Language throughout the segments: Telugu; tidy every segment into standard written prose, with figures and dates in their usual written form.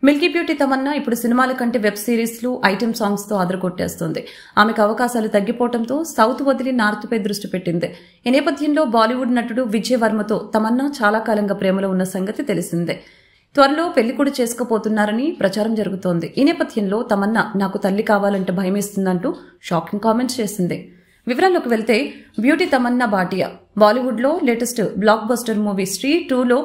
మిల్కీ బ్యూటీ తమన్నా ఇప్పుడు సినిమాల కంటే వెబ్ సిరీస్లు ఐటెం సాంగ్స్ తో అదరగొట్టేస్తుంది. ఆమెకు అవకాశాలు తగ్గిపోవడంతో సౌత్ వదిలి నార్త్ పై దృష్టి పెట్టింది. ఈ నేపథ్యంలో బాలీవుడ్ నటుడు విజయ్ వర్మతో తమన్నా చాలా కాలంగా ప్రేమలో ఉన్న సంగతి తెలిసిందే. త్వరలో పెళ్లి కూడా చేసుకోపోతున్నారని ప్రచారం జరుగుతోంది. ఈ నేపథ్యంలో తమన్నా నాకు తల్లి కావాలంటే భయమేస్తుందంటూ షాకింగ్ కామెంట్స్ చేసింది. వివరాల్లోకి వెళ్తే బ్యూటీ తమన్నా భాటియా బాలీవుడ్ లో లేటెస్ట్ బ్లాక్ బస్టర్ మూవీ స్త్రీ 2లో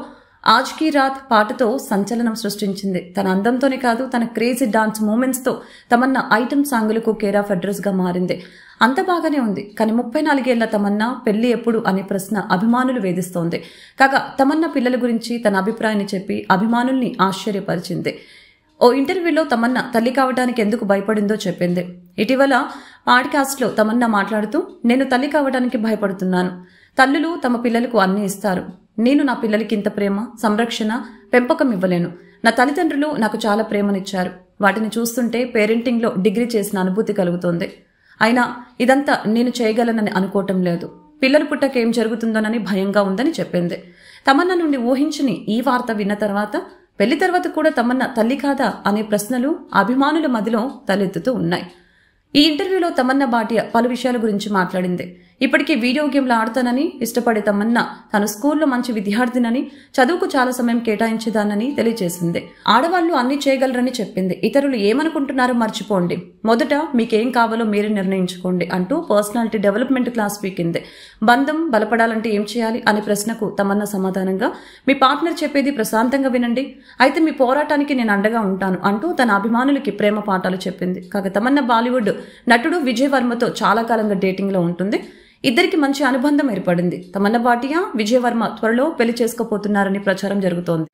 ఆజ్ కీ రాత్ పాటతో సంచలనం సృష్టించింది. తన అందంతోనే కాదు, తన క్రేజీ డాన్స్ మూమెంట్స్ తో తమన్నా ఐటమ్ సాంగులకు కేర్ ఆఫ్ అడ్రస్ గా మారింది. అంత బాగానే ఉంది. కానీ 34 ఏళ్ల తమన్నా పెళ్లి ఎప్పుడు అనే ప్రశ్న అభిమానులు వేధిస్తోంది. కాగా తమన్నా పిల్లల గురించి తన అభిప్రాయాన్ని చెప్పి అభిమానుల్ని ఆశ్చర్యపరిచింది. ఓ ఇంటర్వ్యూలో తమన్నా తల్లి కావడానికి ఎందుకు భయపడిందో చెప్పింది. ఇటీవల పాడ్కాస్ట్ లో తమన్నా మాట్లాడుతూ, నేను తల్లి కావడానికి భయపడుతున్నాను. తల్లులు తమ పిల్లలకు అన్నీ ఇస్తారు. నేను నా పిల్లలకి ఇంత ప్రేమ, సంరక్షణ, పెంపకం ఇవ్వలేను. నా తల్లిదండ్రులు నాకు చాలా ప్రేమనిచ్చారు. వాటిని చూస్తుంటే పేరెంటింగ్లో డిగ్రీ చేసిన అనుభూతి కలుగుతోంది. అయినా ఇదంతా నేను చేయగలనని అనుకోవటం లేదు. పిల్లలు పుట్టక ఏం జరుగుతుందోనని భయంగా ఉందని చెప్పింది. తమన్నా నుండి ఊహించని ఈ వార్త విన్న తర్వాత పెళ్లి తర్వాత కూడా తమన్నా తల్లి కాదా అనే ప్రశ్నలు అభిమానుల మధ్యలో తలెత్తుతూ ఉన్నాయి. ఈ ఇంటర్వ్యూలో తమన్నా భాటియా పలు విషయాల గురించి మాట్లాడింది. ఇప్పటికీ వీడియో గేమ్లు ఆడతానని ఇష్టపడే తమన్నా తాను స్కూల్లో మంచి విద్యార్థినని, చదువుకు చాలా సమయం కేటాయించేదానని తెలియజేసింది. ఆడవాళ్లు అన్ని చేయగలరని చెప్పింది. ఇతరులు ఏమనుకుంటున్నారో మర్చిపోండి, మొదట మీకేం కావాలో మీరే నిర్ణయించుకోండి అంటూ పర్సనాలిటీ డెవలప్మెంట్ క్లాస్ పీకింది. బంధం బలపడాలంటే ఏం చేయాలి అనే ప్రశ్నకు తమన్నా సమాధానంగా, మీ పార్ట్నర్ చెప్పేది ప్రశాంతంగా వినండి, అయితే మీ పోరాటానికి నేను అండగా ఉంటాను అంటూ తన అభిమానులకి ప్రేమ పాఠాలు చెప్పింది. కాగా తమన్నా బాలీవుడ్ నటుడు విజయ్ వర్మతో చాలా కాలంగా డేటింగ్ లో ఉంటుంది. ఇద్దరికి మంచి అనుబంధం ఏర్పడింది. తమన్నా భాటియా, విజయ్ వర్మ త్వరలో పెళ్లి చేసుకోబోతున్నారని ప్రచారం జరుగుతోంది.